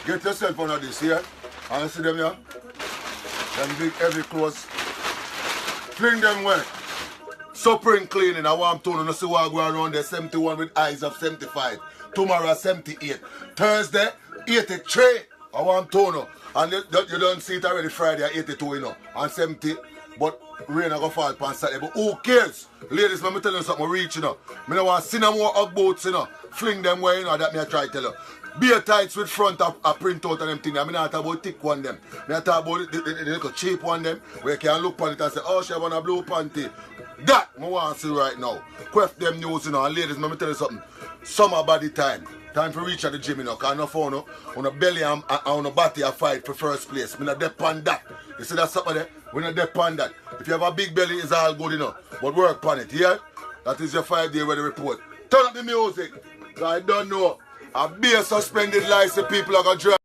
Get yourself under this here. And you see them here? Them big heavy clothes. Fling them well. Spring cleaning. I want to see what going around there. 71 with eyes of 75. Tomorrow 78. Thursday 83. I want to know. And you don't see it already Friday at 82, you know. And 70. But rain are going to fall upon Saturday. But who cares? Ladies, let me tell you something. Reach, you know. I don't want to see no more Ugg boots, you know. Fling them where, you know. That me I try to tell you. Beer tights with front of a print out and them things. I mean, I talk about thick one them. I talk about the little cheap one them. Where you can look on it and say, oh, she have on a blue panty. That I want to see right now. Quest them news, you know. And ladies, let me tell you something. Summer body time. Time for reach at the gym, you know. Because no phone, you know, on a belly and on a body a fight for first place. Me not depend that. You see that something there? We not depend that. If you have a big belly, it's all good, you know. But work on it, yeah? That is your 5-day weather report. Turn up the music. I don't know. A beer suspended license people are going to drive.